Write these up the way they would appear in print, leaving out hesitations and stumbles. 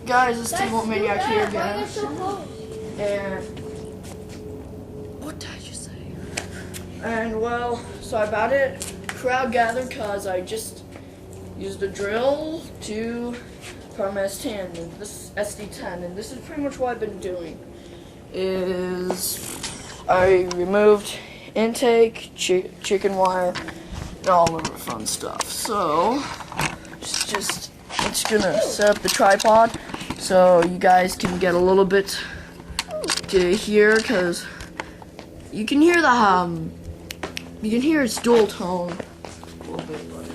Guys, it's T-Bolt Maniac here again. And what did I just say? And well, sorry about it. Crowd gathered because I just used the drill to power my SD-10 and this SD-10, and this is pretty much what I've been doing. Is I removed intake, chicken wire, and all of the fun stuff. So it's gonna set up the tripod so you guys can get a little bit to hear, because you can hear the you can hear its dual tone a little bit, but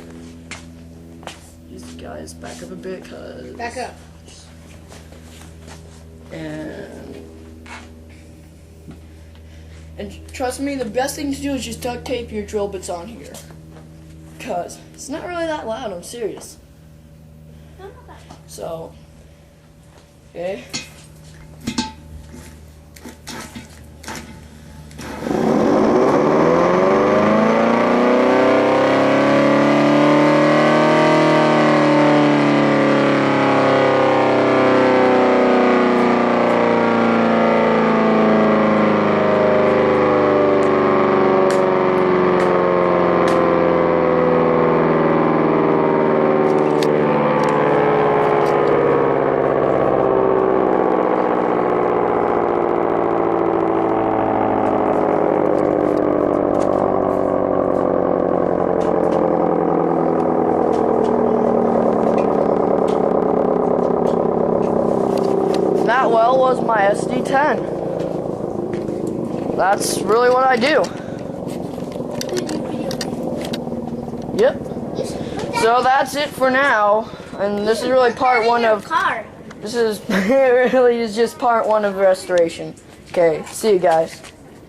these guys back up a bit, cause back up. And trust me, the best thing to do is just duct tape your drill bits on here, cause it's not really that loud. I'm serious. So, okay. That well was my SD-10. That's really what I do. Yep. So that's it for now. And this is really part one of... This is really just part one of restoration. Okay, see you guys.